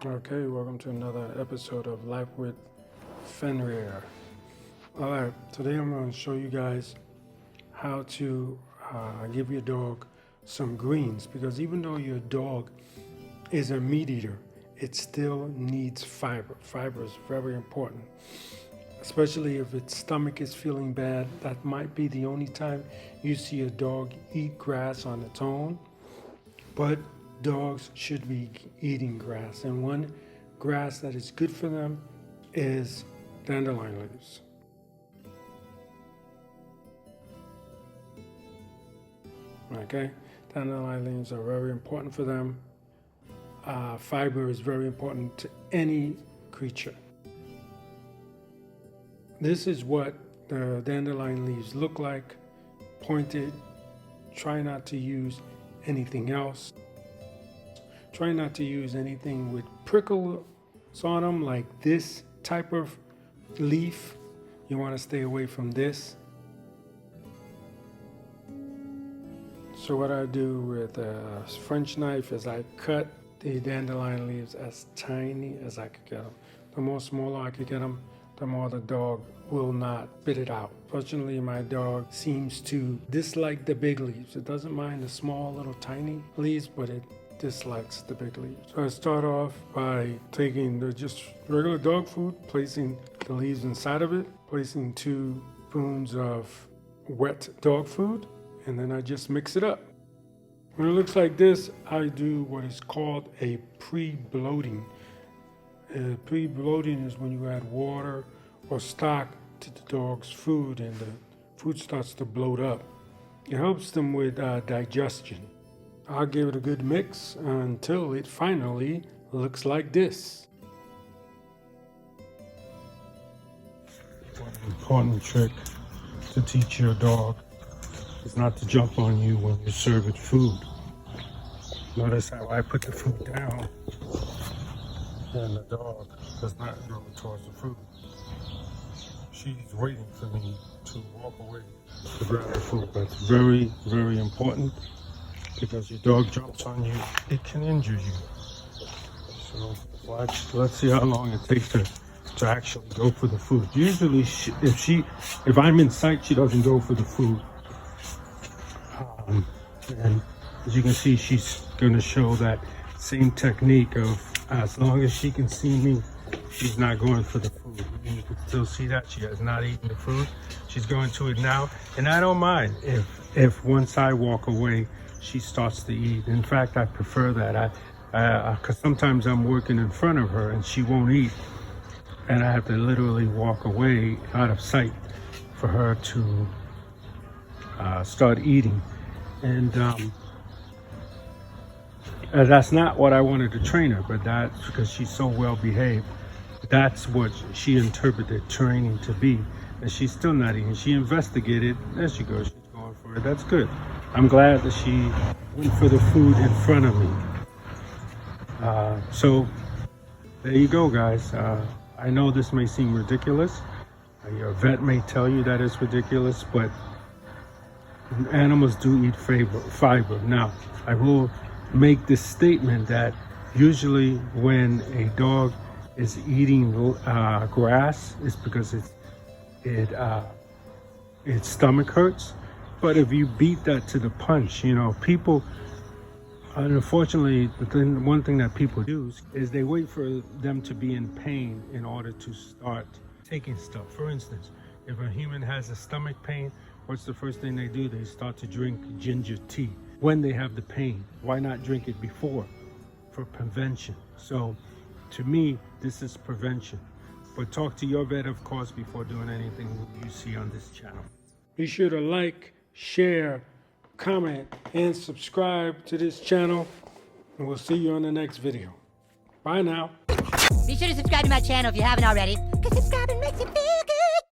Okay, welcome to another episode of Life with FENRIR. Alright, today I'm going to show you guys how to give your dog some greens, because even though your dog is a meat eater, it still needs fiber. Fiber is very important, especially if its stomach is feeling bad. That might be the only time you see a dog eat grass on its own, but dogs should be eating grass, and one grass that is good for them is dandelion leaves. Okay, dandelion leaves are very important for them. Fiber is very important to any creature. This is what the dandelion leaves look like, pointed. Try not to use anything else. Try not to use anything with prickles on them, like this type of leaf. You want to stay away from this. So what I do with a French knife is I cut the dandelion leaves as tiny as I could get them. The more smaller I could get them, the more the dog will not spit it out. Fortunately, my dog seems to dislike the big leaves. It doesn't mind the small little tiny leaves, but it dislikes the big leaves. So I start off by taking the just regular dog food, placing the leaves inside of it, placing 2 spoons of wet dog food, and then I just mix it up. When it looks like this, I do what is called a pre-bloating. Pre-bloating is when you add water or stock to the dog's food and the food starts to bloat up. It helps them with digestion. I'll give it a good mix until it finally looks like this. One important trick to teach your dog is not to jump on you when you serve it food. Notice how I put the food down and the dog does not go towards the food. She's waiting for me to walk away to grab the food. That's very, very important, because your dog jumps on you, it can injure you. So watch, let's see how long it takes her to actually go for the food. Usually if I'm in sight, she doesn't go for the food. And as you can see, she's going to show that same technique of as long as she can see me, she's not going for the food. You can still see that she has not eaten the food. She's going to it now, and I don't mind if once I walk away, she starts to eat. In fact, I prefer that. Because sometimes I'm working in front of her and she won't eat, and I have to literally walk away out of sight for her to start eating. And that's not what I wanted to train her, but that's because she's so well behaved. That's what she interpreted training to be, and she's still not eating. She investigated. There she goes. She's going for it. That's good. I'm glad that she went for the food in front of me. So there you go, guys. I know this may seem ridiculous. Your vet may tell you that it's ridiculous, but animals do eat fiber. Now, I will make this statement that usually when a dog is eating grass, it's because its stomach hurts. But if you beat that to the punch, people, unfortunately, one thing that people do is they wait for them to be in pain in order to start taking stuff. For instance, if a human has a stomach pain, what's the first thing they do? They start to drink ginger tea when they have the pain. Why not drink it before? For prevention. So to me, this is prevention. But talk to your vet, of course, before doing anything you see on this channel. Be sure to like, share, comment, and subscribe to this channel. And we'll see you on the next video. Bye now. Be sure to subscribe to my channel if you haven't already, because subscribing makes you feel